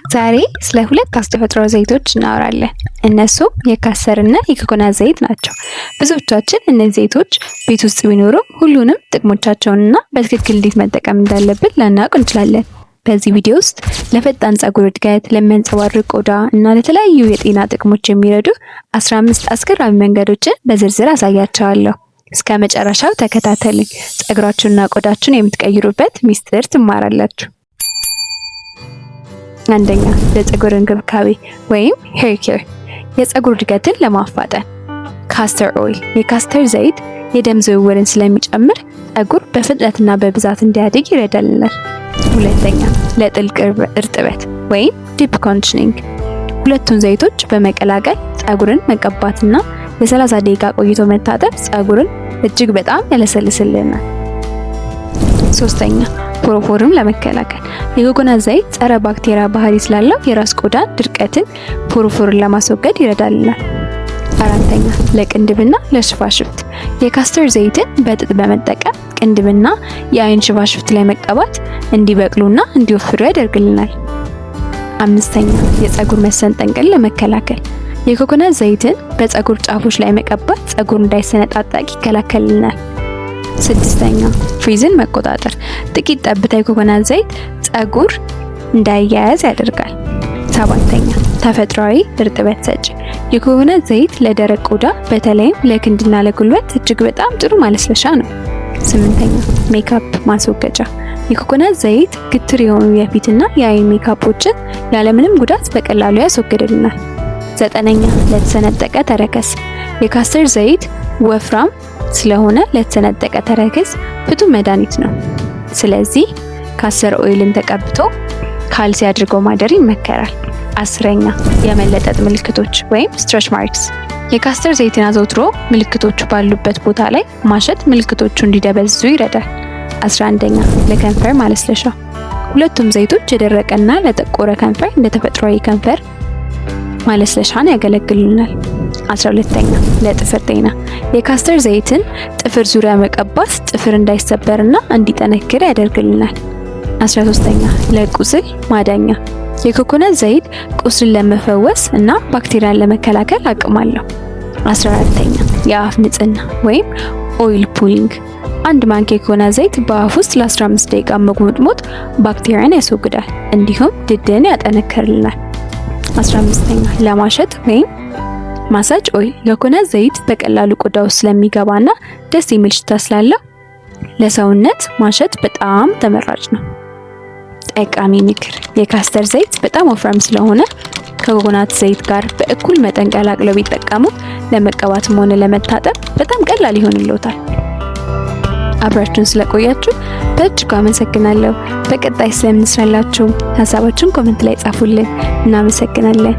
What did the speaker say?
ዛሬ ስለ ሁለት ተፈጥሯዊ ዘይቶች እናወራለን። እነሱም የካስተርና የኮኮናት ዘይት ናቸው። ብዙዎቻችን እነዚህ ዘይቶች ቤት ውስጥ ቢኖሩም ሁሉንም ጥቅሞቻቸውንና በትክክል እንዴት መጠቀም እንዳለብን ላናውቅ እንችላለን። በዚህ ቪዲዮ ውስጥ ለፈጣን ፀጉር እድገት፣ ለሚያንጸባርቅ ቆዳ እና ለተለያዩ የጤና ጥቅሞች የሚረዱ 15 አስገራሚ መንገዶችን በዝርዝር አሳያቸዋለሁ። እስከ መጨረሻው ተከታተሉኝ። ፀጉራችሁንና ቆዳችሁን የምትቀይሩበት ሚስጥር ትማራላችሁ። አንደኛ፣ ለፀጉር እንክብካቤ ወይም ሄር ኬር፣ የፀጉር እድገትን ለማፋጠን። ካስተር ኦይል፣ የካስተር ዘይት የደም ዝውውርን ስለሚጨምር ፀጉር በፍጥነትና በብዛት እንዲያድግ ይረዳልናል። ሁለተኛ፣ ለጥልቅ እርጥበት ወይም ዲፕ ኮንዲሽኒንግ፣ ሁለቱን ዘይቶች በመቀላቀል ፀጉርን መቀባትና ለ30 ደቂቃ ቆይቶ መታጠብ ፀጉርን እጅግ በጣም ያለሰልስልናል። ሶስተኛ፣ ፎሮፎርን ለመከላከል የኮኮናት ዘይት ጸረ ባክቴሪያ ባህሪ ስላለው የራስ ቆዳን ድርቀትን፣ ፎሮፎርን ለማስወገድ ይረዳልናል። አራተኛ፣ ለቅንድብና ለሽፋሽፍት የካስተር ዘይትን በጥጥ በመጠቀም ቅንድብና የአይን ሽፋሽፍት ላይ መቀባት እንዲበቅሉና እንዲወፍሩ ያደርግልናል። አምስተኛ፣ የፀጉር መሰንጠቅን ለመከላከል የኮኮናት ዘይትን በፀጉር ጫፎች ላይ መቀባት ፀጉር እንዳይሰነጣጠቅ ይከላከልልናል። ስድስተኛ፣ ፍሪዝን መቆጣጠር ጥቂት ጠብታ የኮኮናት ዘይት ፀጉር እንዳይያያዝ ያደርጋል። ሰባተኛ፣ ተፈጥሯዊ እርጥበት ሰጪ የኮኮናት ዘይት ለደረቅ ቆዳ በተለይም ለክንድና ለጉልበት እጅግ በጣም ጥሩ ማለስለሻ ነው። ስምንተኛ፣ ሜካፕ ማስወገጃ የኮኮናት ዘይት ግትር የሆኑ የፊትና የአይን ሜካፖችን ያለምንም ጉዳት በቀላሉ ያስወግድልናል። ዘጠነኛ፣ ለተሰነጠቀ ተረከዝ የካስተር ዘይት ወፍራም ስለሆነ ለተሰነጠቀ ተረከዝ ፍቱን መድኃኒት ነው። ስለዚህ ካስተር ኦይልን ተቀብቶ ካልሲ አድርጎ ማደር ይመከራል። አስረኛ፣ የመለጠጥ ምልክቶች ወይም ስትሬች ማርክስ የካስተር ዘይትን አዘውትሮ ምልክቶቹ ባሉበት ቦታ ላይ ማሸት ምልክቶቹ እንዲደበዝዙ ይረዳል። 11ኛ፣ ለከንፈር ማለስለሻ ሁለቱም ዘይቶች የደረቀና ለጠቆረ ከንፈር እንደ ተፈጥሯዊ ከንፈር ማለስለሻን ያገለግሉናል። 12ኛ፣ ለጥፍር ጤና የካስተር ዘይትን ጥፍር ዙሪያ መቀባት ጥፍር እንዳይሰበርና እንዲጠነክር ያደርግልናል። 13ኛ፣ ለቁስል ማዳኛ የኮኮናት ዘይት ቁስልን ለመፈወስ እና ባክቴሪያን ለመከላከል አቅም አለው። 14ኛ፣ የአፍ ንጽህና ወይም ኦይል ፑሊንግ አንድ ማንኪያ የኮኮናት ዘይት በአፍ ውስጥ ለ15 ደቂቃ መጉመጥሞጥ ባክቴሪያን ያስወግዳል እንዲሁም ድድን ያጠነክርልናል። 15ኛ፣ ለማሸት ወይም ማሳጅ ኦይል የኮኮናት ዘይት በቀላሉ ቆዳ ውስጥ ስለሚገባና ደስ የሚል ሽታ ስላለው ለሰውነት ማሸት በጣም ተመራጭ ነው። ጠቃሚ ምክር፣ የካስተር ዘይት በጣም ወፍራም ስለሆነ ከኮኮናት ዘይት ጋር በእኩል መጠን ቀላቅለው ቢጠቀሙ ለመቀባትም ሆነ ለመታጠብ በጣም ቀላል ይሆንልዎታል። አብራችሁን ስለቆያችሁ በእጅጉ አመሰግናለሁ። በቀጣይ ስለምንሰራላችሁ ሀሳባችሁን ኮሜንት ላይ ጻፉልን። እናመሰግናለን።